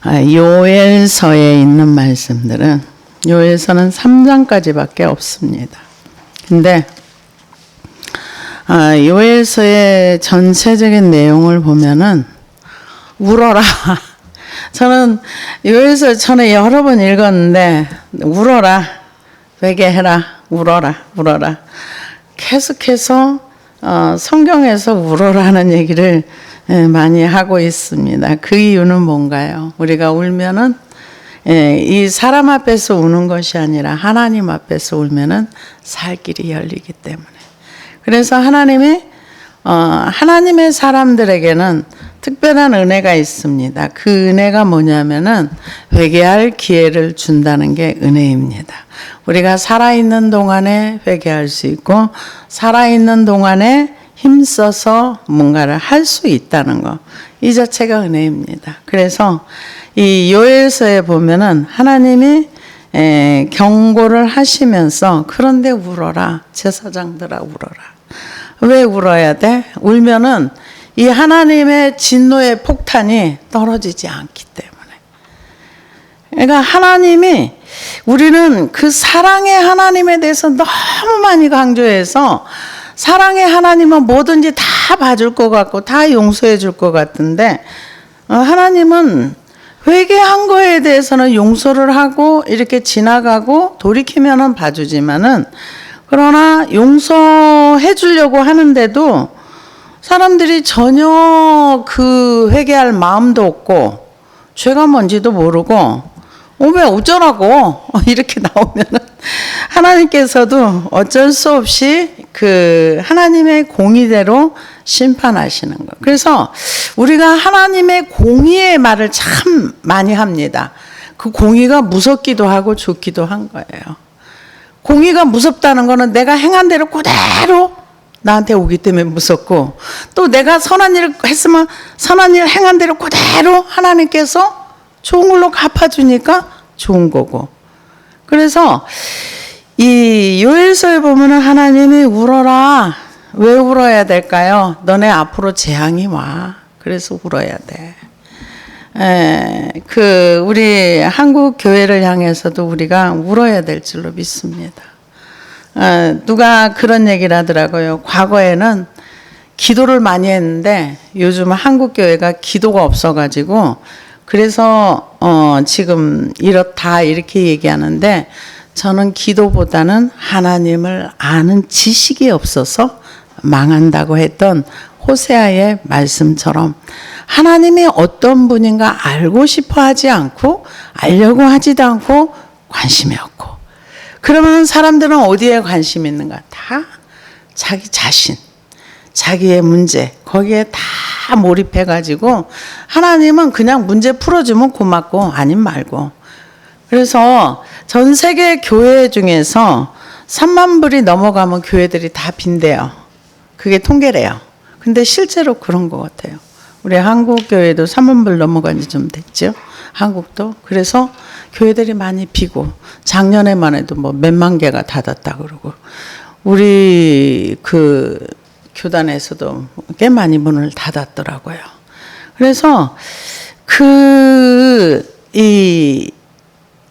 요엘서에 있는 말씀들은 요엘서는 3장까지밖에 없습니다. 근데 요엘서의 전체적인 내용을 보면은 울어라. 저는 요엘서 전에 여러 번 읽었는데 울어라, 회개해라, 울어라, 울어라. 계속해서 성경에서 울어라는 얘기를 많이 하고 있습니다. 그 이유는 뭔가요? 우리가 울면은 이 사람 앞에서 우는 것이 아니라 하나님 앞에서 울면은 살 길이 열리기 때문에. 그래서 하나님이 하나님의 사람들에게는 특별한 은혜가 있습니다. 그 은혜가 뭐냐면은 회개할 기회를 준다는 게 은혜입니다. 우리가 살아있는 동안에 회개할 수 있고 살아있는 동안에 힘써서 뭔가를 할 수 있다는 거, 이 자체가 은혜입니다. 그래서 이 요엘서에 보면은 하나님이 경고를 하시면서 그런데 울어라, 제사장들아 울어라. 왜 울어야 돼? 울면은 이 하나님의 진노의 폭탄이 떨어지지 않기 때문에. 그러니까 하나님이, 우리는 그 사랑의 하나님에 대해서 너무 많이 강조해서 사랑의 하나님은 뭐든지 다 봐줄 것 같고 다 용서해 줄 것 같은데, 하나님은 회개한 거에 대해서는 용서를 하고 이렇게 지나가고 돌이키면은 봐주지만은, 그러나 용서해 주려고 하는데도 사람들이 전혀 그 회개할 마음도 없고 죄가 뭔지도 모르고 왜 어쩌라고 이렇게 나오면은 하나님께서도 어쩔 수 없이 그 하나님의 공의대로 심판하시는 거. 그래서 우리가 하나님의 공의의 말을 참 많이 합니다. 그 공의가 무섭기도 하고 좋기도 한 거예요. 공의가 무섭다는 거는 내가 행한 대로 그대로 나한테 오기 때문에 무섭고, 또 내가 선한 일을 했으면 선한 일 행한 대로 그대로 하나님께서 좋은 걸로 갚아주니까 좋은 거고. 그래서 이 요엘서에 보면은 하나님이 울어라. 왜 울어야 될까요? 너네 앞으로 재앙이 와. 그래서 울어야 돼. 우리 한국 교회를 향해서도 우리가 울어야 될 줄로 믿습니다. 누가 그런 얘기를 하더라고요. 과거에는 기도를 많이 했는데 요즘 한국 교회가 기도가 없어가지고 그래서 지금 이렇다 이렇게 얘기하는데, 저는 기도보다는 하나님을 아는 지식이 없어서 망한다고 했던 호세아의 말씀처럼 하나님이 어떤 분인가 알고 싶어 하지 않고 알려고 하지도 않고 관심이 없고, 그러면 사람들은 어디에 관심이 있는가? 다 자기 자신, 자기의 문제, 거기에 다 몰입해가지고 하나님은 그냥 문제 풀어주면 고맙고 아님 말고. 그래서 전 세계 교회 중에서 3만 불이 넘어가면 교회들이 다 빈대요. 그게 통계래요. 근데 실제로 그런 것 같아요. 우리 한국 교회도 3만 불 넘어간 지 좀 됐죠. 한국도. 그래서 교회들이 많이 비고, 작년에만 해도 뭐 몇만 개가 닫았다 그러고, 우리 그 교단에서도 꽤 많이 문을 닫았더라고요. 그래서 이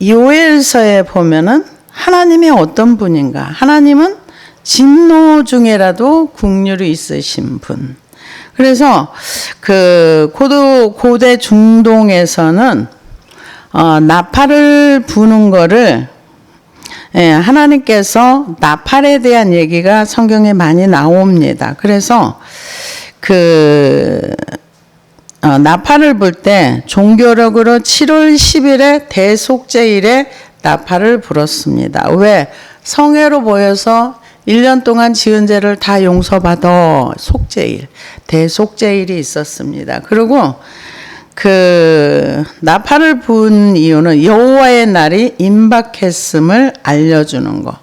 요엘서에 보면은 하나님이 어떤 분인가? 하나님은 진노 중에라도 긍휼이 있으신 분. 그래서 그 고대 중동에서는 나팔을 부는 거를, 하나님께서 나팔에 대한 얘기가 성경에 많이 나옵니다. 그래서 나팔을 불 때 종교력으로 7월 10일에 대속죄일에 나팔을 불었습니다. 왜? 성회로 모여서 1년 동안 지은 죄를 다 용서받아 속죄일, 대속죄일이 있었습니다. 그리고 그 나팔을 분 이유는 여호와의 날이 임박했음을 알려주는 거.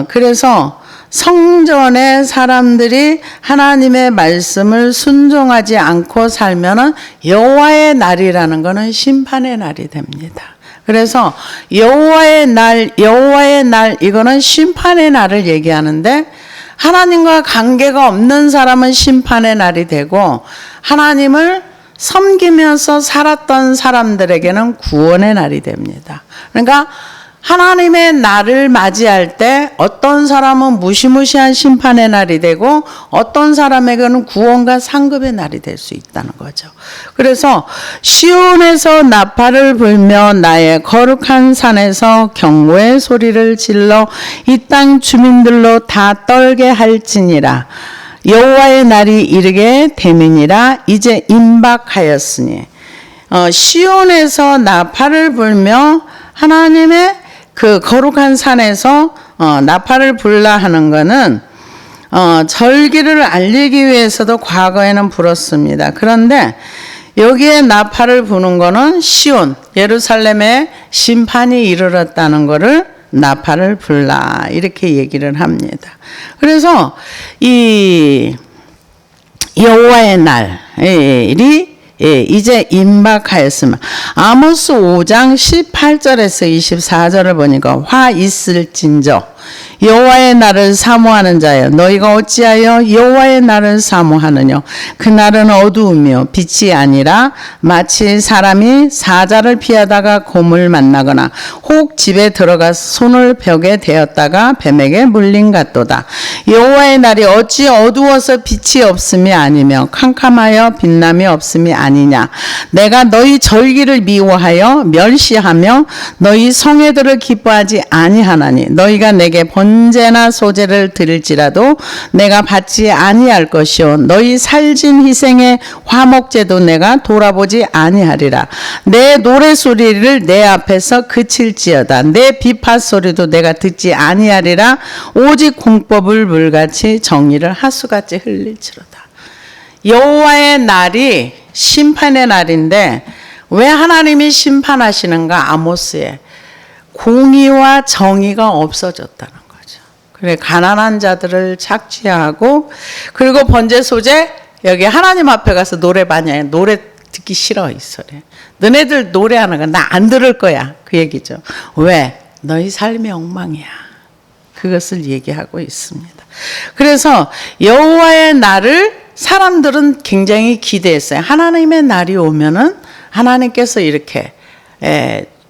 그래서 성전에 사람들이 하나님의 말씀을 순종하지 않고 살면은 여호와의 날이라는 거는 심판의 날이 됩니다. 그래서 여호와의 날 이거는 심판의 날을 얘기하는데, 하나님과 관계가 없는 사람은 심판의 날이 되고, 하나님을 섬기면서 살았던 사람들에게는 구원의 날이 됩니다. 그러니까 하나님의 날을 맞이할 때 어떤 사람은 무시무시한 심판의 날이 되고 어떤 사람에게는 구원과 상급의 날이 될 수 있다는 거죠. 그래서 시온에서 나팔을 불며 나의 거룩한 산에서 경고의 소리를 질러 이 땅 주민들로 다 떨게 할지니라. 여호와의 날이 이르게 됨이니라. 이제 임박하였으니. 시온에서 나팔을 불며 하나님의 그 거룩한 산에서 나팔을 불라 하는 것은 절기를 알리기 위해서도 과거에는 불었습니다. 그런데 여기에 나팔을 부는 것은 시온, 예루살렘에 심판이 이르렀다는 것을 나팔을 불라 이렇게 얘기를 합니다. 그래서 이 여호와의 날이 이제 임박하였으면 아모스 5장 18절에서 24절을 보니까 화 있을진저 여호와의 날을 사모하는 자여 너희가 어찌하여 여호와의 날을 사모하느냐 그 날은 어두우며 빛이 아니라 마치 사람이 사자를 피하다가 곰을 만나거나 혹 집에 들어가 손을 벽에 대었다가 뱀에게 물린 같도다. 여호와의 날이 어찌 어두워서 빛이 없음이 아니며 캄캄하여 빛남이 없음이 아니냐. 내가 너희 절기를 미워하여 멸시하며 너희 성회들을 기뻐하지 아니하나니 너희가 내게 번제나 소제를 드릴지라도 내가 받지 아니할 것이요 너희 살진 희생의 화목제도 내가 돌아보지 아니하리라. 내 노래소리를 내 앞에서 그칠지어다. 내 비파소리도 내가 듣지 아니하리라. 오직 공법을 물같이 정의를 하수같이 흘릴지로다. 여호와의 날이 심판의 날인데 왜 하나님이 심판하시는가? 아모스에 공의와 정의가 없어졌다는 거죠. 그래 가난한 자들을 착취하고 그리고 번제 소제 여기 하나님 앞에 가서 노래 많이 해. 노래 듣기 싫어 이 소리. 너네들 노래하는 거 나 안 들을 거야 그 얘기죠. 왜? 너희 삶이 엉망이야. 그것을 얘기하고 있습니다. 그래서 여호와의 날을 사람들은 굉장히 기대했어요. 하나님의 날이 오면은 하나님께서 이렇게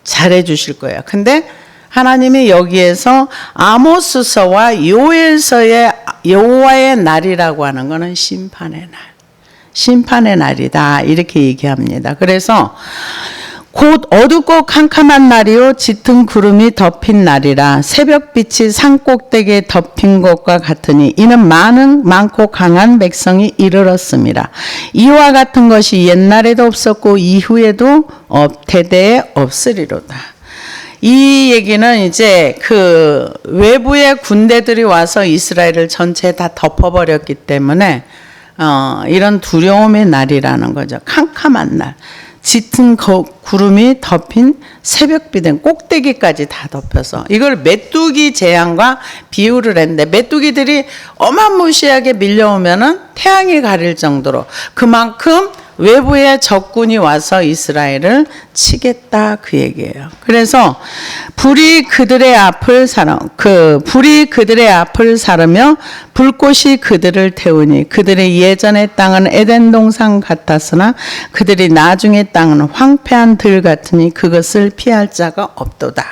잘해 주실 거예요. 근데 하나님이 여기에서 아모스서와 요엘서의 여호와의 날이라고 하는 것은 심판의 날. 심판의 날이다. 이렇게 얘기합니다. 그래서 곧 어둡고 캄캄한 날이요 짙은 구름이 덮인 날이라 새벽빛이 산꼭대기에 덮인 것과 같으니 이는 많고 강한 백성이 이르렀습니다. 이와 같은 것이 옛날에도 없었고 이후에도 대대에 없으리로다. 이 얘기는 이제 그 외부의 군대들이 와서 이스라엘을 전체 다 덮어버렸기 때문에 이런 두려움의 날이라는 거죠. 캄캄한 날. 짙은 구름이 덮인 새벽비된 꼭대기까지 다 덮여서 이걸 메뚜기 재앙과 비유를 했는데 메뚜기들이 어마무시하게 밀려오면은 태양이 가릴 정도로 그만큼 외부의 적군이 와서 이스라엘을 치겠다 그 얘기예요. 그래서 불이 그들의 앞을 사르며 불꽃이 그들을 태우니 그들의 예전의 땅은 에덴 동산 같았으나 그들이 나중의 땅은 황폐한 들 같으니 그것을 피할 자가 없도다.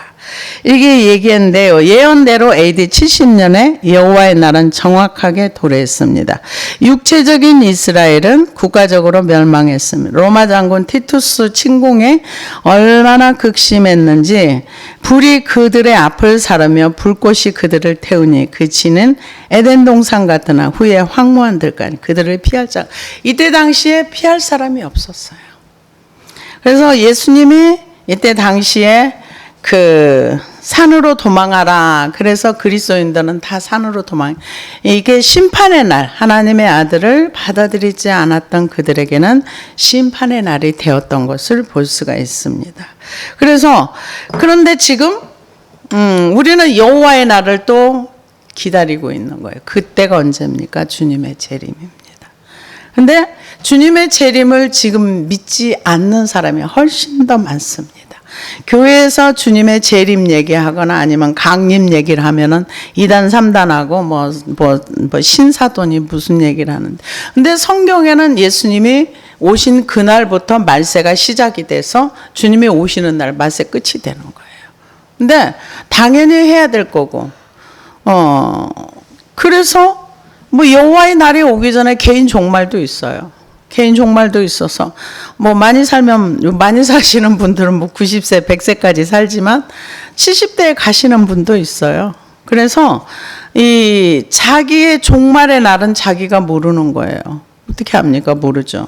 이게 얘기인데요. 예언대로 AD 70년에 여호와의 날은 정확하게 도래했습니다. 육체적인 이스라엘은 국가적으로 멸망했습니다. 로마 장군 티투스 침공에 얼마나 극심했는지 불이 그들의 앞을 사르며 불꽃이 그들을 태우니 그 지는 에덴 동산 같으나 후에 황무한 들까지 그들을 피할 자. 이때 당시에 피할 사람이 없었어요. 그래서 예수님이 이때 당시에 그 산으로 도망하라. 그래서 그리스도인들은 다 산으로 이게 심판의 날, 하나님의 아들을 받아들이지 않았던 그들에게는 심판의 날이 되었던 것을 볼 수가 있습니다. 그래서 그런데 지금 우리는 여호와의 날을 또 기다리고 있는 거예요. 그때가 언제입니까? 주님의 재림입니다. 근데 주님의 재림을 지금 믿지 않는 사람이 훨씬 더 많습니다. 교회에서 주님의 재림 얘기하거나 아니면 강림 얘기를 하면은 2단 3단하고 뭐 신사돈이 무슨 얘기를 하는데 근데 성경에는 예수님이 오신 그날부터 말세가 시작이 돼서 주님이 오시는 날 말세 끝이 되는 거예요. 근데 당연히 해야 될 거고, 그래서 뭐 여호와의 날이 오기 전에 개인 종말도 있어요. 개인 종말도 있어서 뭐 많이 사시는 분들은 뭐 90세, 100세까지 살지만 70대에 가시는 분도 있어요. 그래서 이 자기의 종말의 날은 자기가 모르는 거예요. 어떻게 합니까? 모르죠.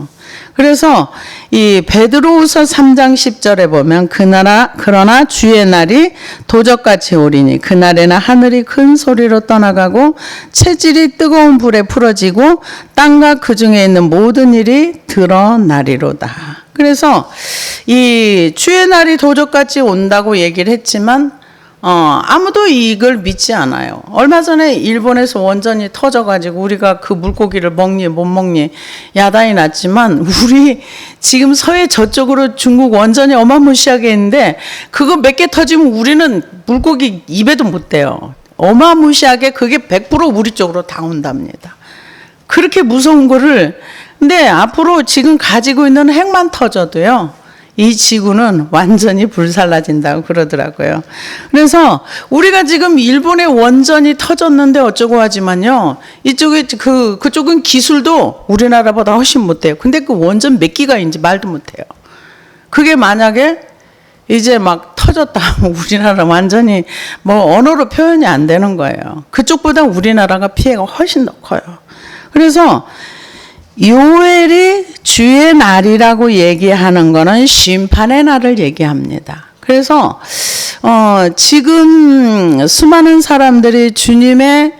그래서 이 베드로후서 3장 10절에 보면 그러나 주의 날이 도적같이 오리니 그날에는 하늘이 큰 소리로 떠나가고 체질이 뜨거운 불에 풀어지고 땅과 그 중에 있는 모든 일이 드러나리로다. 그래서 이 주의 날이 도적같이 온다고 얘기를 했지만 아무도 이걸 믿지 않아요. 얼마 전에 일본에서 원전이 터져가지고 우리가 그 물고기를 먹니 못 먹니 야단이 났지만 우리 지금 서해 저쪽으로 중국 원전이 어마무시하게 있는데 그거 몇 개 터지면 우리는 물고기 입에도 못 대요. 어마무시하게 그게 100% 우리 쪽으로 다 온답니다. 그렇게 무서운 거를 근데 앞으로 지금 가지고 있는 핵만 터져도요. 이 지구는 완전히 불살라진다고 그러더라고요. 그래서 우리가 지금 일본의 원전이 터졌는데 어쩌고 하지만요. 이쪽에 그쪽은 기술도 우리나라보다 훨씬 못해요. 근데 그 원전 몇 기가인지 말도 못해요. 그게 만약에 이제 막 터졌다 하면 우리나라 완전히 뭐 언어로 표현이 안 되는 거예요. 그쪽보다 우리나라가 피해가 훨씬 더 커요. 그래서 요엘이 주의 날이라고 얘기하는 거는 심판의 날을 얘기합니다. 그래서 지금 수많은 사람들이 주님의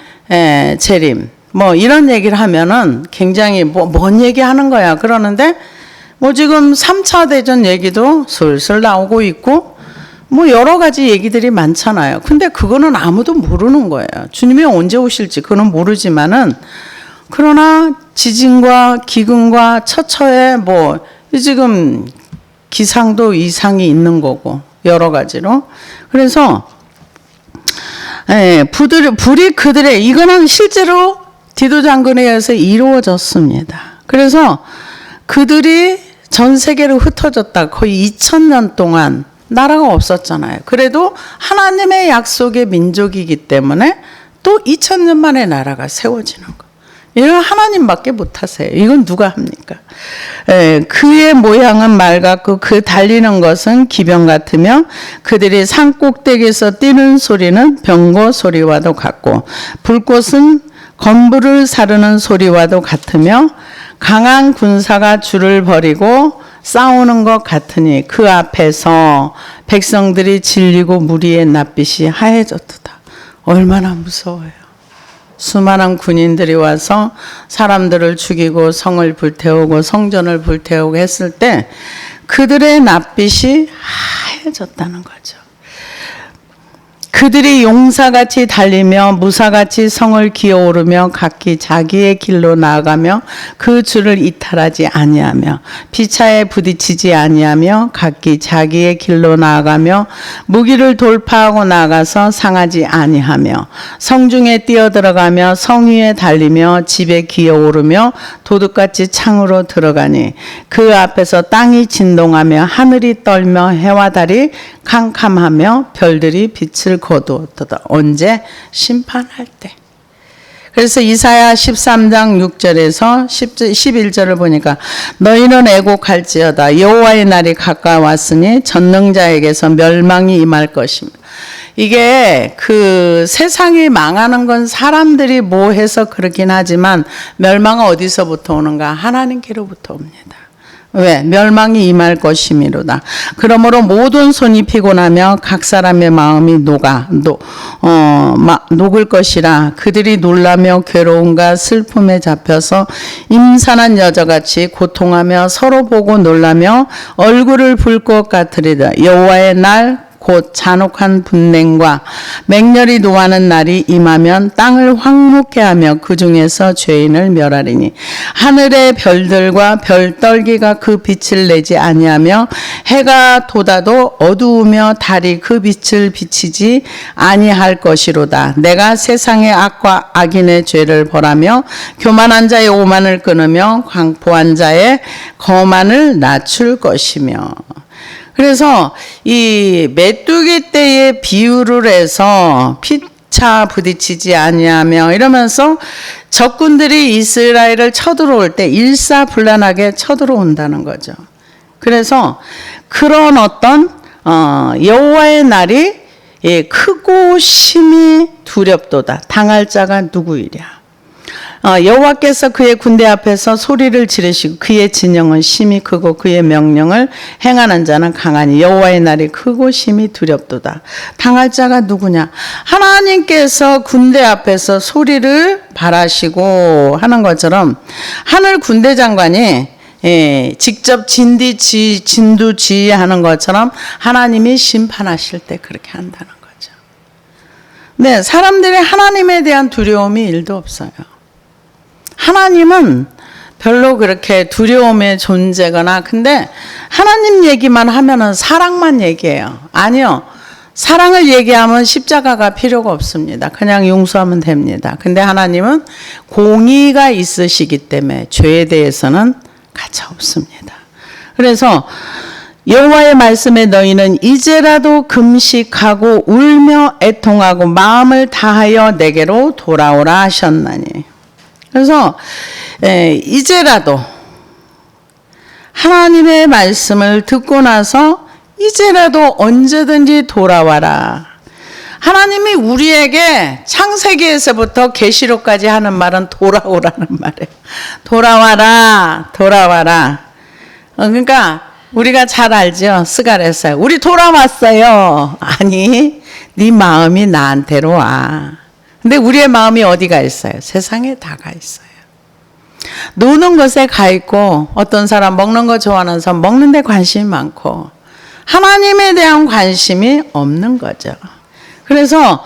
재림 뭐 이런 얘기를 하면은 굉장히 뭔 얘기하는 거야 그러는데 뭐 지금 3차 대전 얘기도 슬슬 나오고 있고 뭐 여러 가지 얘기들이 많잖아요. 근데 그거는 아무도 모르는 거예요. 주님이 언제 오실지 그거는 모르지만은 그러나 지진과 기근과 처처에 뭐 지금 기상도 이상이 있는 거고 여러 가지로 그래서 불이 그들의 이거는 실제로 디도 장군에 의해서 이루어졌습니다. 그래서 그들이 전 세계로 흩어졌다 거의 2000년 동안 나라가 없었잖아요. 그래도 하나님의 약속의 민족이기 때문에 또 2000년 만에 나라가 세워지는 거. 이건 하나님밖에 못하세요. 이건 누가 합니까? 그의 모양은 말 같고 그 달리는 것은 기병 같으며 그들이 산 꼭대기에서 뛰는 소리는 병거 소리와도 같고 불꽃은 건불을 사르는 소리와도 같으며 강한 군사가 줄을 벌이고 싸우는 것 같으니 그 앞에서 백성들이 질리고 무리의 낯빛이 하얘졌도다. 얼마나 무서워요. 수많은 군인들이 와서 사람들을 죽이고 성을 불태우고 성전을 불태우고 했을 때 그들의 낯빛이 하얘졌다는 거죠. 그들이 용사같이 달리며 무사같이 성을 기어오르며 각기 자기의 길로 나아가며 그 줄을 이탈하지 아니하며 피차에 부딪히지 아니하며 각기 자기의 길로 나아가며 무기를 돌파하고 나가서 상하지 아니하며 성중에 뛰어들어가며 성 위에 달리며 집에 기어오르며 도둑같이 창으로 들어가니 그 앞에서 땅이 진동하며 하늘이 떨며 해와 달이 캄캄하며 별들이 빛을 거두었도다. 언제? 심판할 때. 그래서 이사야 13장 6절에서 11절을 보니까 너희는 애곡할지어다 여호와의 날이 가까웠으니 전능자에게서 멸망이 임할 것입니다. 이게 그 세상이 망하는 건 사람들이 뭐 해서 그렇긴 하지만 멸망은 어디서부터 오는가? 하나님께로부터 옵니다. 왜? 멸망이 임할 것이미로다. 그러므로 모든 손이 피곤하며 각 사람의 마음이 녹을 것이라. 그들이 놀라며 괴로움과 슬픔에 잡혀서 임산한 여자같이 고통하며 서로 보고 놀라며 얼굴을 붉 것 같으리다. 여호와의 날 곧 잔혹한 분냉과 맹렬히 노하는 날이 임하면 땅을 황무케 하며 그 중에서 죄인을 멸하리니 하늘의 별들과 별떨기가 그 빛을 내지 아니하며 해가 돋아도 어두우며 달이 그 빛을 비치지 아니할 것이로다. 내가 세상의 악과 악인의 죄를 벌하며 교만한 자의 오만을 끊으며 광포한 자의 거만을 낮출 것이며. 그래서 이 메뚜기 떼의 비유를 해서 피차 부딪히지 아니하며 이러면서 적군들이 이스라엘을 쳐들어올 때 일사불란하게 쳐들어온다는 거죠. 그래서 그런 어떤 여호와의 날이 크고 심히 두렵도다. 당할 자가 누구이랴. 여호와께서 그의 군대 앞에서 소리를 지르시고 그의 진영은 심히 크고 그의 명령을 행하는 자는 강하니 여호와의 날이 크고 심히 두렵도다. 당할 자가 누구냐? 하나님께서 군대 앞에서 소리를 발하시고 하는 것처럼 하늘 군대 장관이 직접 진두지휘하는 것처럼 하나님이 심판하실 때 그렇게 한다는 거죠. 네, 사람들이 하나님에 대한 두려움이 1도 없어요. 하나님은 별로 그렇게 두려움의 존재거나, 근데 하나님 얘기만 하면은 사랑만 얘기해요. 아니요. 사랑을 얘기하면 십자가가 필요가 없습니다. 그냥 용서하면 됩니다. 근데 하나님은 공의가 있으시기 때문에 죄에 대해서는 가차 없습니다. 그래서 여호와의 말씀에 너희는 이제라도 금식하고 울며 애통하고 마음을 다하여 내게로 돌아오라 하셨나니. 그래서 이제라도 하나님의 말씀을 듣고 나서 이제라도 언제든지 돌아와라. 하나님이 우리에게 창세기에서부터 계시록까지 하는 말은 돌아오라는 말이에요. 돌아와라, 돌아와라. 그러니까 우리가 잘 알죠. 스가랴서 우리 돌아왔어요. 아니, 네 마음이 나한테로 와. 근데 우리의 마음이 어디가 있어요? 세상에 다가 있어요. 노는 것에 가 있고, 어떤 사람 먹는 거 좋아하는 사람 먹는 데 관심이 많고, 하나님에 대한 관심이 없는 거죠. 그래서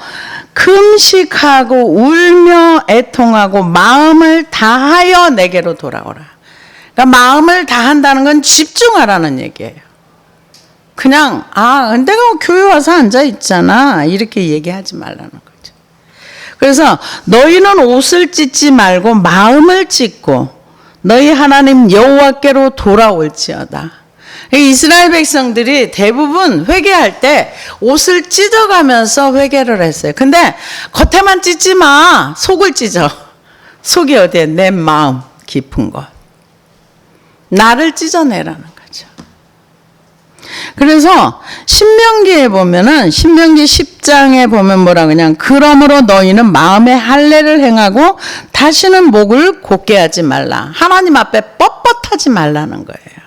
금식하고 울며 애통하고 마음을 다하여 내게로 돌아오라. 그러니까 마음을 다한다는 건 집중하라는 얘기예요. 그냥 내가 교회 와서 앉아 있잖아 이렇게 얘기하지 말라는 거죠. 그래서 너희는 옷을 찢지 말고 마음을 찢고 너희 하나님 여호와께로 돌아올지어다. 이스라엘 백성들이 대부분 회개할 때 옷을 찢어가면서 회개를 했어요. 근데 겉에만 찢지 마. 속을 찢어. 속이 어디에? 내 마음 깊은 것. 나를 찢어내라는 거죠. 그래서 신명기에 보면은 신명기 10장에 보면 뭐라 그냥 그러므로 너희는 마음의 할례를 행하고 다시는 목을 곧게 하지 말라. 하나님 앞에 뻣뻣하지 말라는 거예요.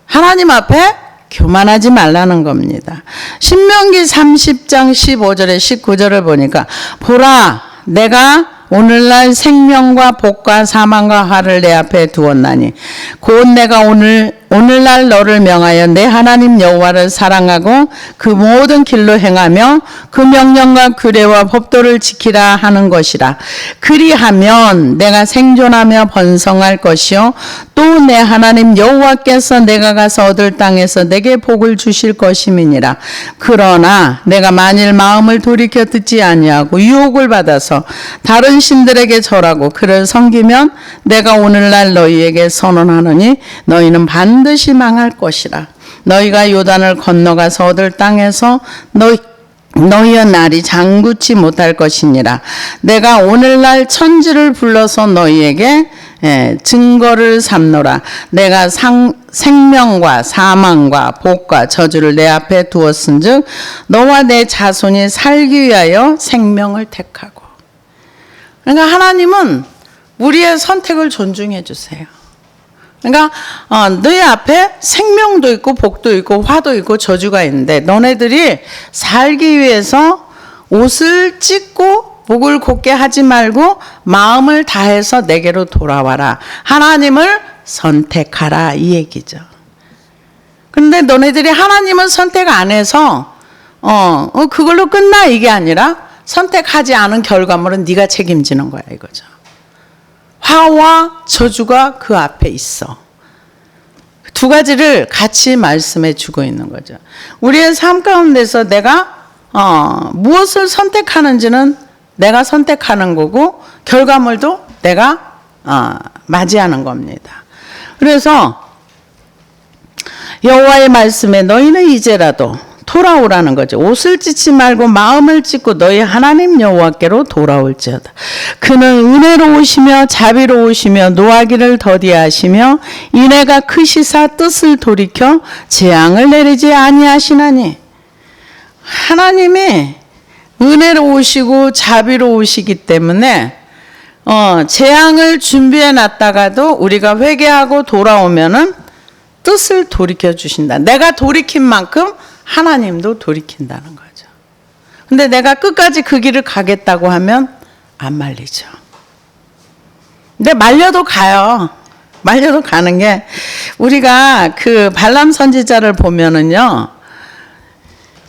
하나님 앞에 교만하지 말라는 겁니다. 신명기 30장 15절에 19절을 보니까 보라 내가 오늘날 생명과 복과 사망과 화를 내 앞에 두었나니 곧 내가 오늘날 너를 명하여 내 하나님 여호와를 사랑하고 그 모든 길로 행하며 그 명령과 규례와 법도를 지키라 하는 것이라. 그리하면 내가 생존하며 번성할 것이요 또 내 하나님 여호와께서 내가 가서 얻을 땅에서 내게 복을 주실 것임이니라. 그러나 내가 만일 마음을 돌이켜 듣지 아니하고 유혹을 받아서 다른 신들에게 절하고 그를 섬기면 내가 오늘날 너희에게 선언하노니 너희는 반드시 망할 것이라. 너희가 요단을 건너가서 얻을 땅에서 너희의 날이 장구치 못할 것이니라. 내가 오늘날 천지를 불러서 너희에게 증거를 삼노라. 내가 생명과 사망과 복과 저주를 내 앞에 두었은즉 너와 내 자손이 살기 위하여 생명을 택하고. 그러니까 하나님은 우리의 선택을 존중해 주세요. 그러니까 너희 앞에 생명도 있고 복도 있고 화도 있고 저주가 있는데 너네들이 살기 위해서 옷을 찢고 목을 곧게 하지 말고 마음을 다해서 내게로 돌아와라. 하나님을 선택하라 이 얘기죠. 근데 너네들이 하나님을 선택 안 해서 그걸로 끝나 이게 아니라 선택하지 않은 결과물은 네가 책임지는 거야 이거죠. 화와 저주가 그 앞에 있어. 두 가지를 같이 말씀해 주고 있는 거죠. 우리의 삶 가운데서 내가 무엇을 선택하는지는 내가 선택하는 거고 결과물도 내가 맞이하는 겁니다. 그래서 여호와의 말씀에 너희는 이제라도 돌아오라는 거죠. 옷을 찢지 말고 마음을 찢고 너희 하나님 여호와께로 돌아올지어다. 그는 은혜로우시며 자비로우시며 노하기를 더디하시며 인애가 크시사 뜻을 돌이켜 재앙을 내리지 아니하시나니. 하나님이 은혜로우시고 자비로우시기 때문에 재앙을 준비해 놨다가도 우리가 회개하고 돌아오면은 뜻을 돌이켜 주신다. 내가 돌이킨 만큼 하나님도 돌이킨다는 거죠. 근데 내가 끝까지 그 길을 가겠다고 하면 안 말리죠. 근데 말려도 가요. 말려도 가는 게 우리가 그 발람 선지자를 보면은요.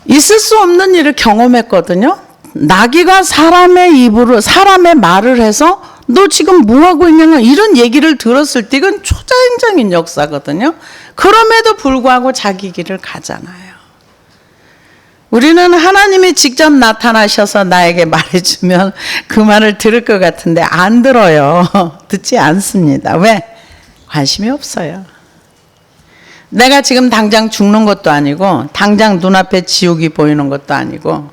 있을 수 없는 일을 경험했거든요. 나귀가 사람의 말을 해서 너 지금 뭐 하고 있냐 이런 얘기를 들었을 때 이건 초자연적인 역사거든요. 그럼에도 불구하고 자기 길을 가잖아요. 우리는 하나님이 직접 나타나셔서 나에게 말해주면 그 말을 들을 것 같은데 안 들어요. 듣지 않습니다. 왜? 관심이 없어요. 내가 지금 당장 죽는 것도 아니고 당장 눈앞에 지옥이 보이는 것도 아니고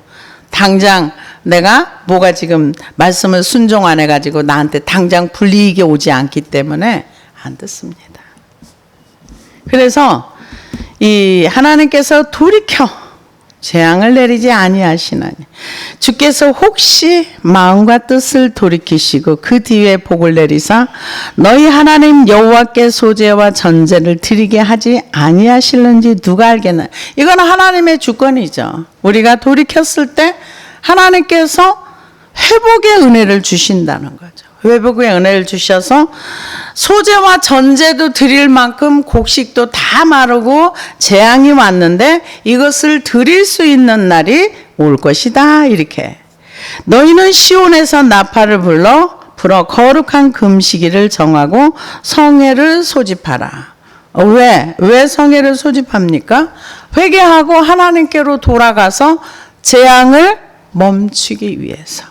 당장 내가 뭐가 지금 말씀을 순종 안 해가지고 나한테 당장 불이익이 오지 않기 때문에 안 듣습니다. 그래서 이 하나님께서 돌이켜 재앙을 내리지 아니하시나니 주께서 혹시 마음과 뜻을 돌이키시고 그 뒤에 복을 내리사 너희 하나님 여호와께 소제와 전제를 드리게 하지 아니하실는지 누가 알겠나. 이건 하나님의 주권이죠. 우리가 돌이켰을 때 하나님께서 회복의 은혜를 주신다는 거죠. 회복의 은혜를 주셔서 소제와 전제도 드릴 만큼 곡식도 다 마르고 재앙이 왔는데 이것을 드릴 수 있는 날이 올 것이다. 이렇게 너희는 시온에서 나팔을 불어 거룩한 금시기를 정하고 성회를 소집하라. 왜 성회를 소집합니까? 회개하고 하나님께로 돌아가서 재앙을 멈추기 위해서.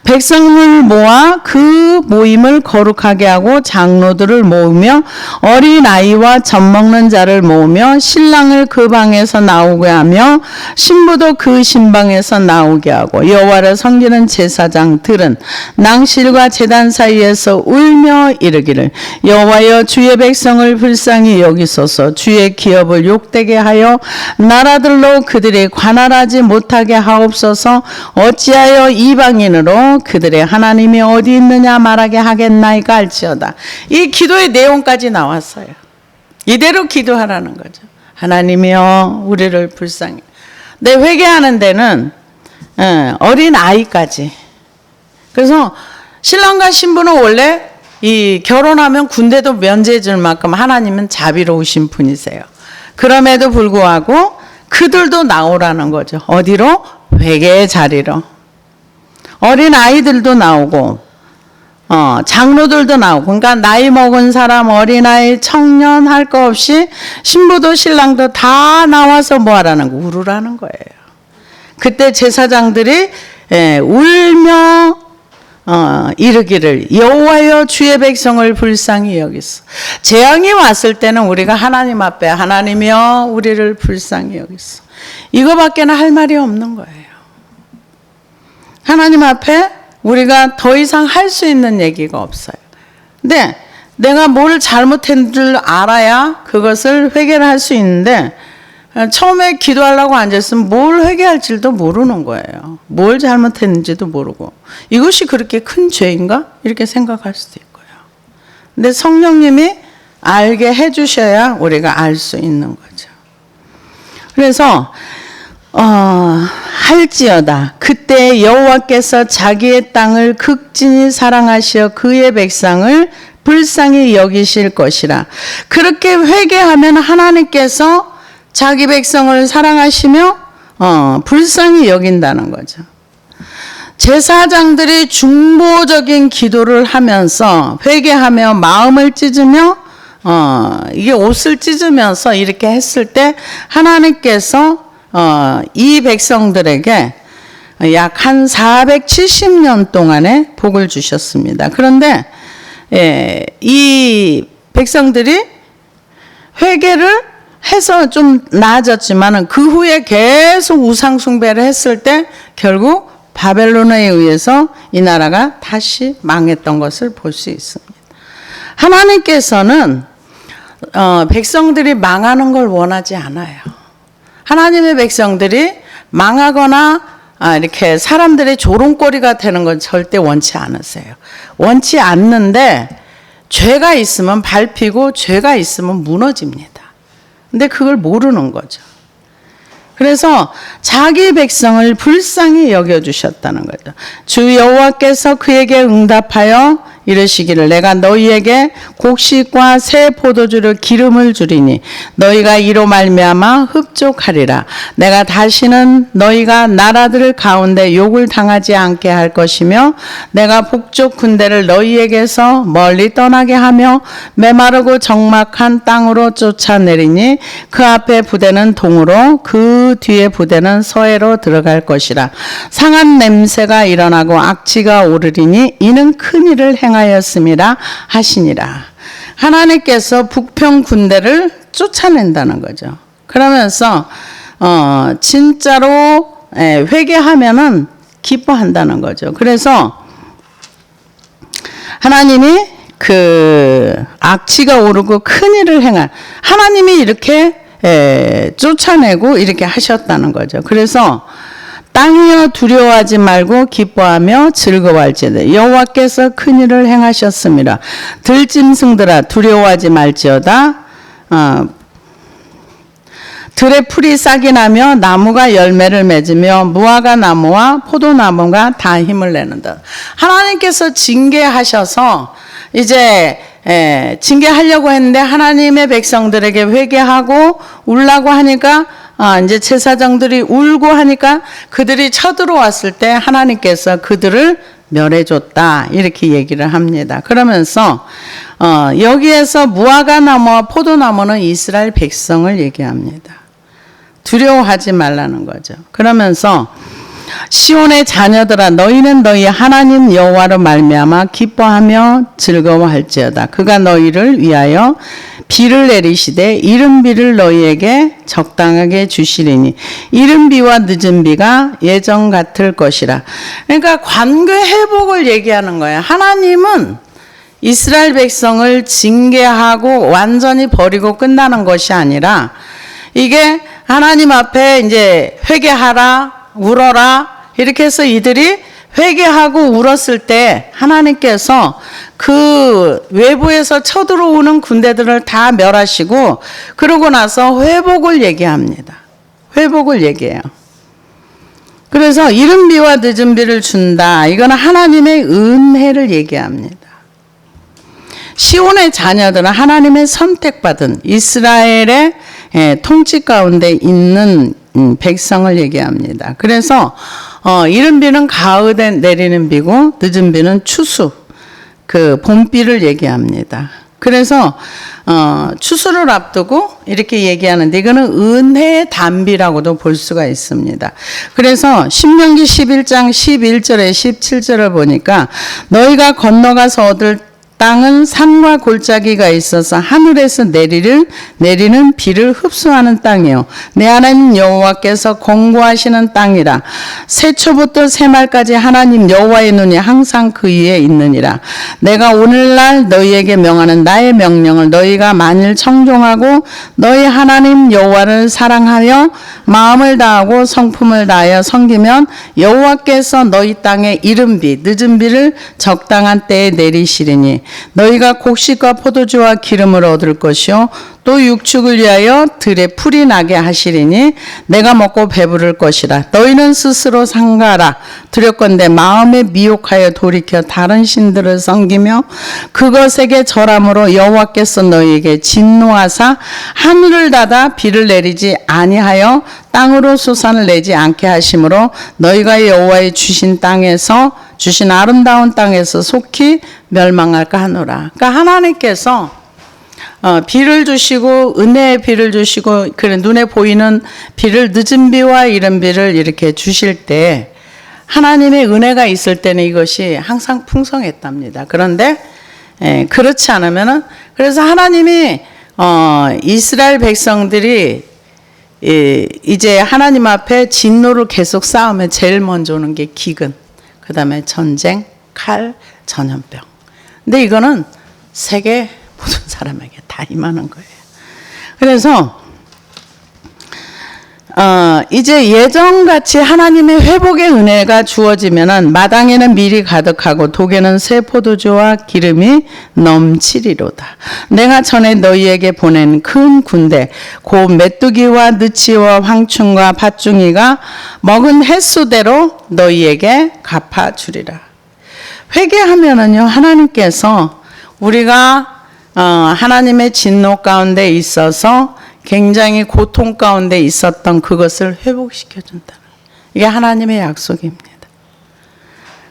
백성을 모아 그 모임을 거룩하게 하고 장로들을 모으며 어린아이와 젖먹는 자를 모으며 신랑을 그 방에서 나오게 하며 신부도 그 신방에서 나오게 하고 여호와를 섬기는 제사장들은 낭실과 제단 사이에서 울며 이르기를 여호와여 주의 백성을 불쌍히 여기소서 주의 기업을 욕되게 하여 나라들로 그들이 관할하지 못하게 하옵소서 어찌하여 이방인을 그들의 하나님이 어디 있느냐 말하게 하겠나이까 할지어다. 이 기도의 내용까지 나왔어요. 이대로 기도하라는 거죠. 하나님이여 우리를 불쌍히. 내 회개하는 데는 어린 아이까지. 그래서 신랑과 신부는 원래 이 결혼하면 군대도 면제해 줄 만큼 하나님은 자비로우신 분이세요. 그럼에도 불구하고 그들도 나오라는 거죠. 어디로? 회개의 자리로. 어린 아이들도 나오고 장로들도 나오고 그러니까 나이 먹은 사람 어린아이 청년 할 거 없이 신부도 신랑도 다 나와서 뭐 하라는 거 울으라는 거예요. 그때 제사장들이 울며 이르기를 여호와여 주의 백성을 불쌍히 여기소. 재앙이 왔을 때는 우리가 하나님 앞에 하나님이여 우리를 불쌍히 여기소. 이거밖에는 할 말이 없는 거예요. 하나님 앞에 우리가 더 이상 할 수 있는 얘기가 없어요. 근데 내가 뭘 잘못한 줄 알아야 그것을 회개를 할 수 있는데 처음에 기도하려고 앉았으면 뭘 회개할 줄도 모르는 거예요. 뭘 잘못했는지도 모르고 이것이 그렇게 큰 죄인가? 이렇게 생각할 수도 있고요. 근데 성령님이 알게 해주셔야 우리가 알 수 있는 거죠. 그래서 할지어다. 그때 여호와께서 자기의 땅을 극진히 사랑하시어 그의 백성을 불쌍히 여기실 것이라. 그렇게 회개하면 하나님께서 자기 백성을 사랑하시며 불쌍히 여긴다는 거죠. 제사장들이 중보적인 기도를 하면서 회개하며 마음을 찢으며 이게 옷을 찢으면서 이렇게 했을 때 하나님께서 이 백성들에게 약 한 470년 동안의 복을 주셨습니다. 그런데 이 백성들이 회개를 해서 좀 나아졌지만은 그 후에 계속 우상 숭배를 했을 때 결국 바벨론에 의해서 이 나라가 다시 망했던 것을 볼 수 있습니다. 하나님께서는 백성들이 망하는 걸 원하지 않아요. 하나님의 백성들이 망하거나 이렇게 사람들의 조롱거리가 되는 건 절대 원치 않으세요. 원치 않는데 죄가 있으면 밟히고 죄가 있으면 무너집니다. 근데 그걸 모르는 거죠. 그래서 자기 백성을 불쌍히 여겨주셨다는 거죠. 주 여호와께서 그에게 응답하여 이르시기를 내가 너희에게 곡식과 새 포도주를 기름을 주리니 너희가 이로 말미암아 흡족하리라. 내가 다시는 너희가 나라들 가운데 욕을 당하지 않게 할 것이며 내가 북쪽 군대를 너희에게서 멀리 떠나게 하며 메마르고 적막한 땅으로 쫓아내리니 그 앞에 부대는 동으로 그 뒤에 부대는 서해로 들어갈 것이라. 상한 냄새가 일어나고 악취가 오르리니 이는 큰 일을 행하였음이라 하시니라. 하나님께서 북평 군대를 쫓아낸다는 거죠. 그러면서 진짜로 회개하면은 기뻐한다는 거죠. 그래서 하나님이 그 악취가 오르고 큰 일을 행한 하나님이 이렇게 쫓아내고 이렇게 하셨다는 거죠. 그래서 땅이여 두려워하지 말고 기뻐하며 즐거워할지어다. 여호와께서 큰 일을 행하셨습니다. 들짐승들아 두려워하지 말지어다. 들의 풀이 싹이 나며 나무가 열매를 맺으며 무화과 나무와 포도나무가 다 힘을 내는다. 하나님께서 징계하셔서 이제 징계하려고 했는데 하나님의 백성들에게 회개하고 울라고 하니까 이제 제사장들이 울고 하니까 그들이 쳐들어왔을 때 하나님께서 그들을 멸해줬다 이렇게 얘기를 합니다. 그러면서 여기에서 무화과 나무와 포도나무는 이스라엘 백성을 얘기합니다. 두려워하지 말라는 거죠. 그러면서 시온의 자녀들아 너희는 너희 하나님 여호와로 말미암아 기뻐하며 즐거워할지어다. 그가 너희를 위하여 비를 내리시되 이른 비를 너희에게 적당하게 주시리니 이른 비와 늦은 비가 예전 같을 것이라. 그러니까 관계 회복을 얘기하는 거예요. 하나님은 이스라엘 백성을 징계하고 완전히 버리고 끝나는 것이 아니라 이게 하나님 앞에 이제 회개하라 울어라 이렇게 해서 이들이 회개하고 울었을 때 하나님께서 그 외부에서 쳐들어오는 군대들을 다 멸하시고 그러고 나서 회복을 얘기합니다. 회복을 얘기해요. 그래서 이른 비와 늦은 비를 준다. 이거는 하나님의 은혜를 얘기합니다. 시온의 자녀들은 하나님의 선택받은 이스라엘의 통치 가운데 있는 백성을 얘기합니다. 그래서 이른 비는 가을에 내리는 비고 늦은 비는 추수 그 봄비를 얘기합니다. 그래서 추수를 앞두고 이렇게 얘기하는데 이거는 은혜의 단비라고도 볼 수가 있습니다. 그래서 신명기 11장 11절에 17절을 보니까 너희가 건너가서 얻을 땅은 산과 골짜기가 있어서 하늘에서 내리는 비를 흡수하는 땅이요 내 하나님 여호와께서 공고하시는 땅이라. 새초부터 새말까지 하나님 여호와의 눈이 항상 그 위에 있느니라. 내가 오늘날 너희에게 명하는 나의 명령을 너희가 만일 청종하고 너희 하나님 여호와를 사랑하여 마음을 다하고 성품을 다하여 섬기면 여호와께서 너희 땅에 이른 비 늦은 비를 적당한 때에 내리시리니 너희가 곡식과 포도주와 기름을 얻을 것이요 또 육축을 위하여 들에 풀이 나게 하시리니 내가 먹고 배부를 것이라. 너희는 스스로 상가하라. 두렵건대 마음에 미혹하여 돌이켜 다른 신들을 섬기며 그것에게 절함으로 여호와께서 너희에게 진노하사 하늘을 닫아 비를 내리지 아니하여 땅으로 소산을 내지 않게 하심으로 너희가 여호와의 주신 땅에서 주신 아름다운 땅에서 속히 멸망할까 하노라. 그러니까 하나님께서 비를 주시고 은혜의 비를 주시고 그래 눈에 보이는 비를 늦은 비와 이른 비를 이렇게 주실 때 하나님의 은혜가 있을 때는 이것이 항상 풍성했답니다. 그런데 그렇지 않으면은 그래서 하나님이 이스라엘 백성들이 이제 하나님 앞에 진노를 계속 쌓으면 제일 먼저 오는 게 기근, 그 다음에 전쟁, 칼, 전염병. 근데 이거는 세계 모든 사람에게 다 임하는 거예요. 그래서 이제 예전같이 하나님의 회복의 은혜가 주어지면은 마당에는 밀이 가득하고 독에는 새 포도주와 기름이 넘치리로다. 내가 전에 너희에게 보낸 큰 군대 곧 메뚜기와 느치와 황충과 팥중이가 먹은 횟수대로 너희에게 갚아주리라. 회개하면은요 하나님께서 우리가 하나님의 진노 가운데 있어서 굉장히 고통 가운데 있었던 그것을 회복시켜 준다. 이게 하나님의 약속입니다.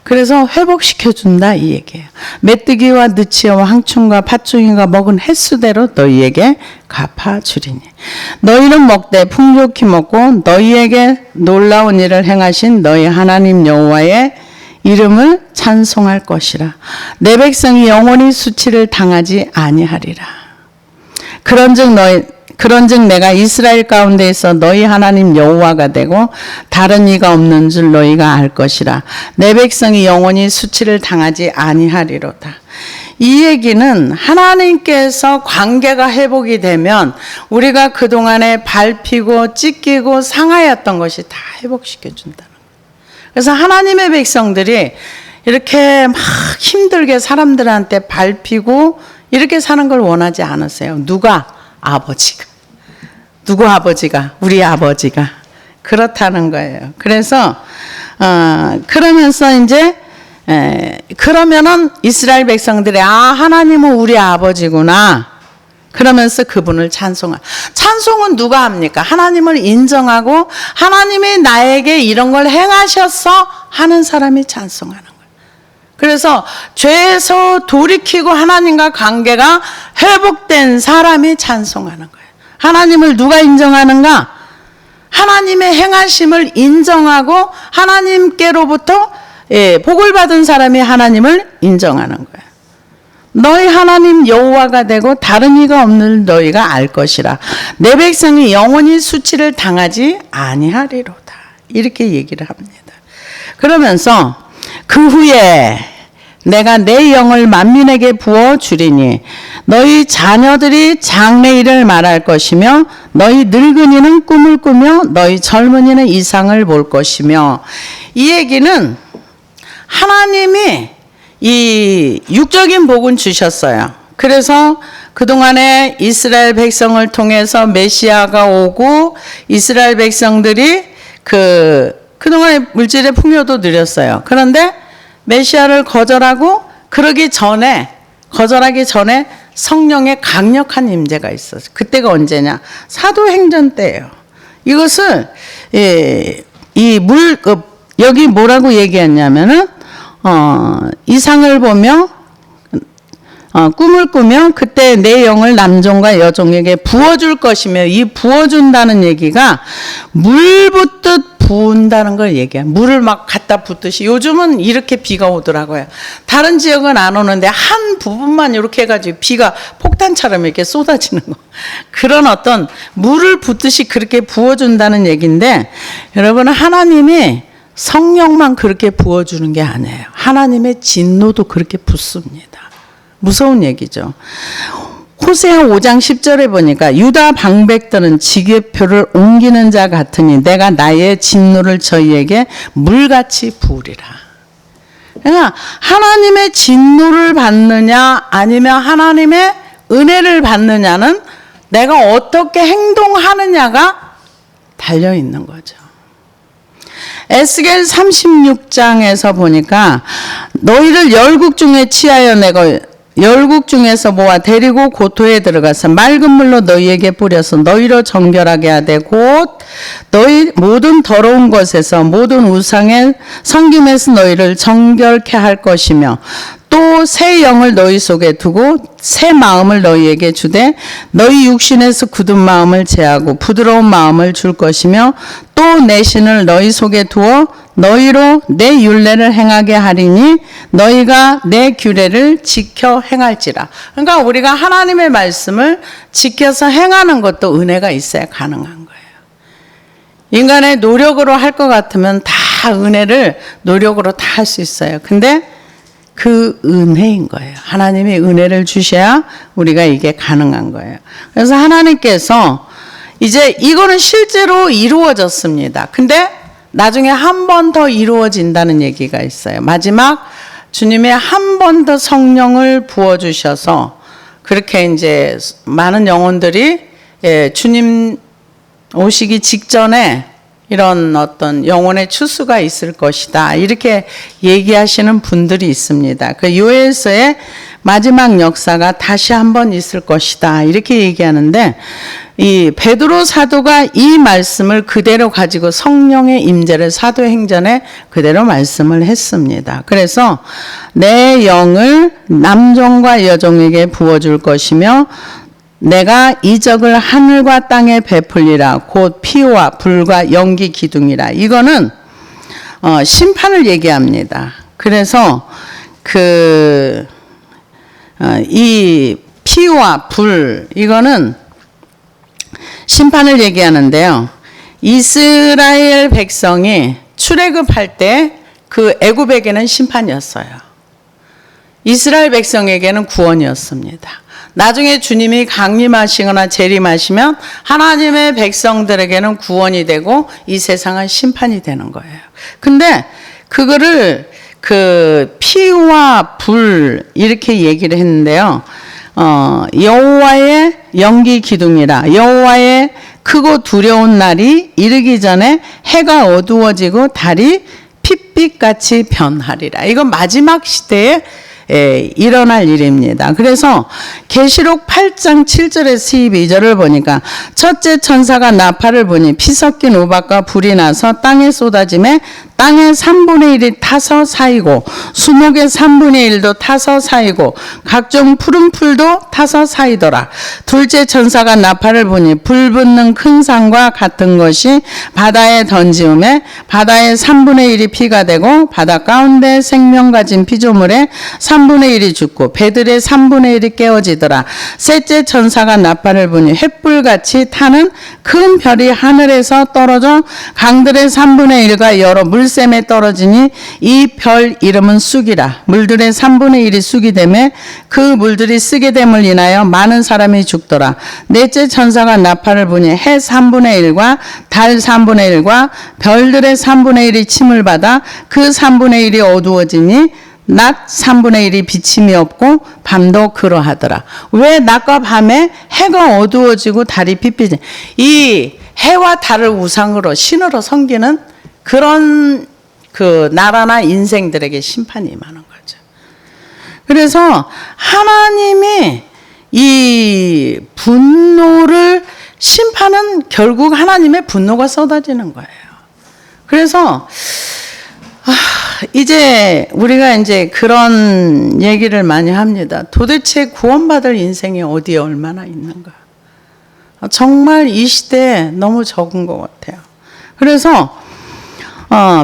그래서 회복시켜 준다 이 얘기예요. 메뚜기와 느치와 황충과 팥중이가 먹은 횟수대로 너희에게 갚아주리니 너희는 먹되 풍족히 먹고 너희에게 놀라운 일을 행하신 너희 하나님 여호와의 이름을 찬송할 것이라. 내 백성이 영원히 수치를 당하지 아니하리라. 그런즉 내가 이스라엘 가운데에서 너희 하나님 여호와가 되고 다른 이가 없는 줄 너희가 알 것이라. 내 백성이 영원히 수치를 당하지 아니하리로다. 이 얘기는 하나님께서 관계가 회복이 되면 우리가 그동안에 밟히고 찢기고 상하였던 것이 다 회복시켜 준다는 거예요. 그래서 하나님의 백성들이 이렇게 막 힘들게 사람들한테 밟히고 이렇게 사는 걸 원하지 않으세요. 누가? 아버지가. 누구 아버지가? 우리 아버지가. 그렇다는 거예요. 그래서 그러면서 이제 그러면은 이스라엘 백성들이 하나님은 우리 아버지구나. 그러면서 그분을 찬송은 누가 합니까? 하나님을 인정하고 하나님이 나에게 이런 걸 행하셔서 하는 사람이 찬송하는 거예요. 그래서 죄에서 돌이키고 하나님과 관계가 회복된 사람이 찬송하는 거예요. 하나님을 누가 인정하는가? 하나님의 행하심을 인정하고 하나님께로부터 복을 받은 사람이 하나님을 인정하는 거예요. 너희 하나님 여호와가 되고 다른 이가 없는 너희가 알 것이라. 내 백성이 영원히 수치를 당하지 아니하리로다. 이렇게 얘기를 합니다. 그러면서 그 후에 내가 내 영을 만민에게 부어주리니 너희 자녀들이 장래일을 말할 것이며 너희 늙은이는 꿈을 꾸며 너희 젊은이는 이상을 볼 것이며 이 얘기는 하나님이 이 육적인 복은 주셨어요. 그래서 그동안에 이스라엘 백성을 통해서 메시아가 오고 이스라엘 백성들이 그동안에 물질의 풍요도 누렸어요. 그런데 메시아를 거절하기 전에 성령의 강력한 임재가 있었어요. 그때가 언제냐? 사도행전 때예요. 이것을 여기 뭐라고 얘기했냐면은 이상을 보며 꿈을 꾸며 그때 내 영을 남종과 여종에게 부어줄 것이며 이 부어준다는 얘기가 물 붓듯 부은다는 걸 얘기해요. 물을 막 갖다 붓듯이 요즘은 이렇게 비가 오더라고요. 다른 지역은 안 오는데 한 부분만 이렇게 해가지고 비가 폭탄처럼 이렇게 쏟아지는 거. 그런 어떤 물을 붓듯이 그렇게 부어준다는 얘기인데 여러분 하나님이 성령만 그렇게 부어주는 게 아니에요. 하나님의 진노도 그렇게 붓습니다. 무서운 얘기죠. 호세아 5장 10절에 보니까 유다 방백들은 지게표를 옮기는 자 같으니 내가 나의 진노를 저희에게 물같이 부으리라. 그러니까 하나님의 진노를 받느냐 아니면 하나님의 은혜를 받느냐는 내가 어떻게 행동하느냐가 달려 있는 거죠. 에스겔 36장에서 보니까 너희를 열국 중에 치하여 내고 열국 중에서 모아 데리고 고토에 들어가서 맑은 물로 너희에게 뿌려서 너희로 정결하게 하되 곧 너희 모든 더러운 것에서 모든 우상의 섬김에서 너희를 정결케 할 것이며 또 새 영을 너희 속에 두고 새 마음을 너희에게 주되 너희 육신에서 굳은 마음을 제하고 부드러운 마음을 줄 것이며 또 내 신을 너희 속에 두어 너희로 내 율례를 행하게 하리니 너희가 내 규례를 지켜 행할지라. 그러니까 우리가 하나님의 말씀을 지켜서 행하는 것도 은혜가 있어야 가능한 거예요. 인간의 노력으로 할 것 같으면 다 은혜를 노력으로 다 할 수 있어요. 근데 그 은혜인 거예요. 하나님이 은혜를 주셔야 우리가 이게 가능한 거예요. 그래서 하나님께서 이제 이거는 실제로 이루어졌습니다. 근데 나중에 한 번 더 이루어진다는 얘기가 있어요. 마지막 주님의 한 번 더 성령을 부어주셔서 그렇게 이제 많은 영혼들이 주님 오시기 직전에 이런 어떤 영혼의 추수가 있을 것이다. 이렇게 얘기하시는 분들이 있습니다. 그 요엘서의 마지막 역사가 다시 한번 있을 것이다. 이렇게 얘기하는데 이 베드로 사도가 이 말씀을 그대로 가지고 성령의 임재를 사도행전에 그대로 말씀을 했습니다. 그래서 내 영을 남종과 여종에게 부어줄 것이며 내가 이적을 하늘과 땅에 베풀리라 곧 피와 불과 연기 기둥이라. 이거는 심판을 얘기합니다. 그래서 이 피와 불 이거는 심판을 얘기하는데요. 이스라엘 백성이 출애굽할 때 그 애굽에게는 심판이었어요. 이스라엘 백성에게는 구원이었습니다. 나중에 주님이 강림하시거나 재림하시면 하나님의 백성들에게는 구원이 되고 이 세상은 심판이 되는 거예요. 근데 그거를 그 피와 불 이렇게 얘기를 했는데요. 여호와의 연기 기둥이라. 여호와의 크고 두려운 날이 이르기 전에 해가 어두워지고 달이 핏빛같이 변하리라. 이건 마지막 시대에 일어날 일입니다. 그래서 계시록 8장 7절에서 12절을 보니까 첫째 천사가 나팔을 부니 피 섞인 우박과 불이 나서 땅에 쏟아지매 땅의 3분의 1이 타서 사이고 수목의 3분의 1도 타서 사이고 각종 푸른 풀도 타서 사이더라. 둘째 천사가 나팔을 부니 불 붙는 큰 산과 같은 것이 바다에 던지음에 바다의 3분의 1이 피가 되고 바다 가운데 생명 가진 피조물의 3분의 1이 죽고 배들의 3분의 1이 깨어지더라. 셋째 천사가 나팔을 부니 횃불같이 타는 큰 별이 하늘에서 떨어져 강들의 3분의 1과 여러 물샘에 떨어지니 이 별 이름은 쑥이라. 물들의 3분의 1이 쑥이 되매 그 물들이 쓰게 됨을 인하여 많은 사람이 죽더라. 넷째 천사가 나팔을 부니 해 3분의 1과 달 3분의 1과 별들의 3분의 1이 침을 받아 그 3분의 1이 어두워지니 낮 3분의 1이 비침이 없고 밤도 그러하더라. 왜 낮과 밤에 해가 어두워지고 달이 핏빛이 이 해와 달을 우상으로 신으로 섬기는 그런 그 나라나 인생들에게 심판이 임하는 거죠. 그래서 하나님이 이 분노를 심판은 결국 하나님의 분노가 쏟아지는 거예요. 그래서 이제 우리가 이제 그런 얘기를 많이 합니다. 도대체 구원받을 인생이 어디에 얼마나 있는가? 정말 이 시대에 너무 적은 것 같아요. 그래서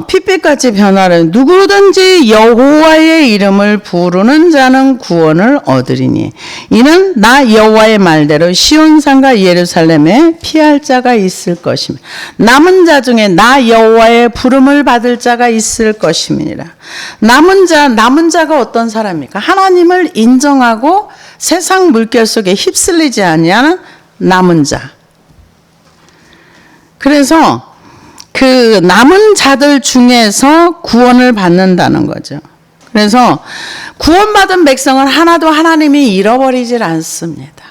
핏빛같이 변화를 누구든지 여호와의 이름을 부르는 자는 구원을 얻으리니 이는 나 여호와의 말대로 시온산과 예루살렘에 피할 자가 있을 것이며 남은 자 중에 나 여호와의 부름을 받을 자가 있을 것임이니라. 남은 자가 어떤 사람입니까? 하나님을 인정하고 세상 물결 속에 휩쓸리지 아니하는 남은 자. 그래서 그 남은 자들 중에서 구원을 받는다는 거죠. 그래서 구원받은 백성을 하나도 하나님이 잃어버리질 않습니다.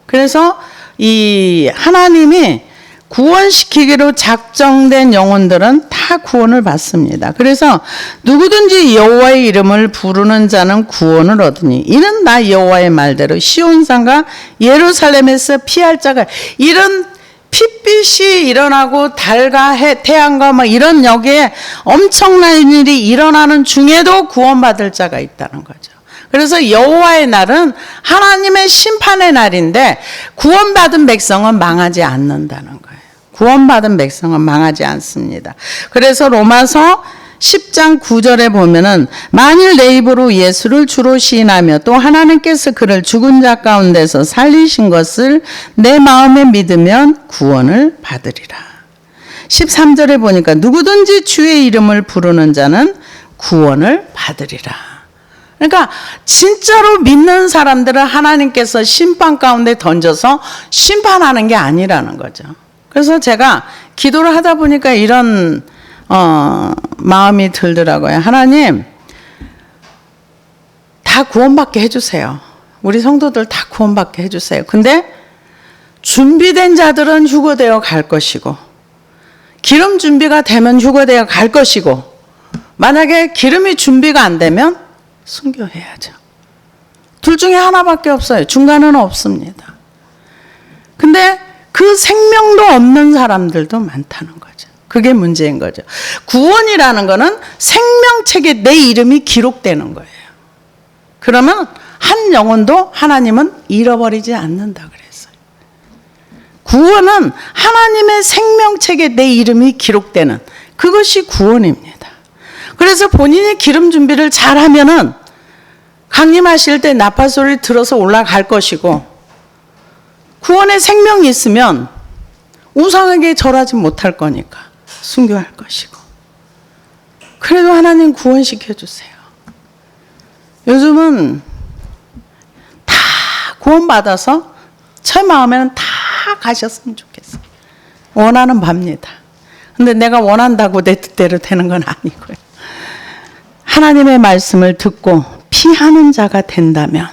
그래서 이 하나님이 구원시키기로 작정된 영혼들은 다 구원을 받습니다. 그래서 누구든지 여호와의 이름을 부르는 자는 구원을 얻으니 이는 나 여호와의 말대로 시온산과 예루살렘에서 피할 자가, 이런 핏빛이 일어나고 달과 태양과 뭐 이런 여기에 엄청난 일이 일어나는 중에도 구원받을 자가 있다는 거죠. 그래서 여호와의 날은 하나님의 심판의 날인데 구원받은 백성은 망하지 않는다는 거예요. 구원받은 백성은 망하지 않습니다. 그래서 로마서 10장 9절에 보면은 만일 내 입으로 예수를 주로 시인하며 또 하나님께서 그를 죽은 자 가운데서 살리신 것을 내 마음에 믿으면 구원을 받으리라. 13절에 보니까 누구든지 주의 이름을 부르는 자는 구원을 받으리라. 그러니까 진짜로 믿는 사람들은 하나님께서 심판 가운데 던져서 심판하는 게 아니라는 거죠. 그래서 제가 기도를 하다 보니까 이런 마음이 들더라고요. 하나님, 다 구원받게 해주세요. 우리 성도들 다 구원받게 해주세요. 근데 준비된 자들은 휴거되어 갈 것이고, 기름 준비가 되면 휴거되어 갈 것이고, 만약에 기름이 준비가 안 되면 순교해야죠. 둘 중에 하나밖에 없어요. 중간은 없습니다. 근데 그 생명도 없는 사람들도 많다는 거죠. 그게 문제인 거죠. 구원이라는 거는 생명책에 내 이름이 기록되는 거예요. 그러면 한 영혼도 하나님은 잃어버리지 않는다 그랬어요. 구원은 하나님의 생명책에 내 이름이 기록되는, 그것이 구원입니다. 그래서 본인이 기름 준비를 잘하면은 강림하실 때 나팔 소리를 들어서 올라갈 것이고, 구원의 생명이 있으면 우상에게 절하지 못할 거니까 순교할 것이고. 그래도 하나님 구원시켜 주세요. 요즘은 다 구원받아서 제 마음에는 다 가셨으면 좋겠어요. 원하는 바입니다. 근데 내가 원한다고 내 뜻대로 되는 건 아니고요. 하나님의 말씀을 듣고 피하는 자가 된다면,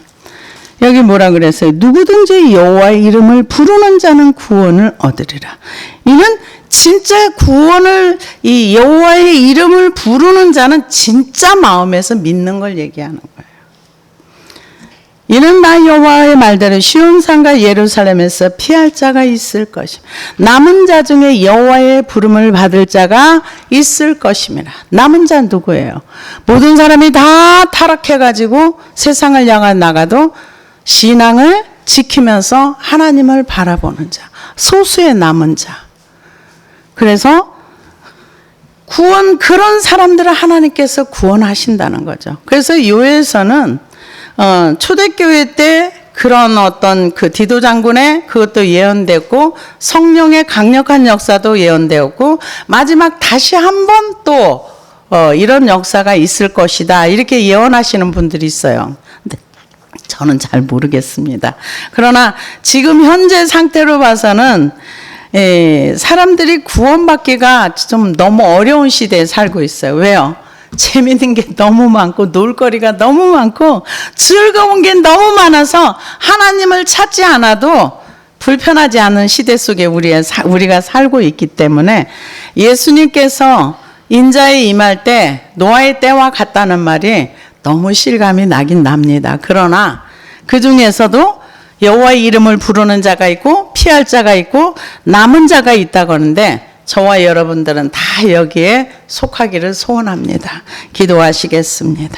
여기 뭐라 그랬어요? 누구든지 여호와의 이름을 부르는 자는 구원을 얻으리라. 이는 진짜 구원을, 이 여호와의 이름을 부르는 자는 진짜 마음에서 믿는 걸 얘기하는 거예요. 이는 나 여호와의 말대로 시온산과 예루살렘에서 피할 자가 있을 것이며 남은 자 중에 여호와의 부름을 받을 자가 있을 것임이라. 남은 자 누구예요? 모든 사람이 다 타락해가지고 세상을 향해 나가도 신앙을 지키면서 하나님을 바라보는 자, 소수의 남은 자. 그래서 그런 사람들을 하나님께서 구원하신다는 거죠. 그래서 요에서는 초대교회 때 그런 어떤 그 디도 장군의 그것도 예언됐고, 성령의 강력한 역사도 예언되었고, 마지막 다시 한번 또 이런 역사가 있을 것이다, 이렇게 예언하시는 분들이 있어요. 근데 저는 잘 모르겠습니다. 그러나 지금 현재 상태로 봐서는 사람들이 구원받기가 좀 너무 어려운 시대에 살고 있어요. 왜요? 재밌는 게 너무 많고 놀거리가 너무 많고 즐거운 게 너무 많아서 하나님을 찾지 않아도 불편하지 않은 시대 속에 우리가 살고 있기 때문에, 예수님께서 인자에 임할 때 노아의 때와 같다는 말이 너무 실감이 나긴 납니다. 그러나 그 중에서도 여호와의 이름을 부르는 자가 있고 피할 자가 있고 남은 자가 있다고 하는데, 저와 여러분들은 다 여기에 속하기를 소원합니다. 기도하시겠습니다.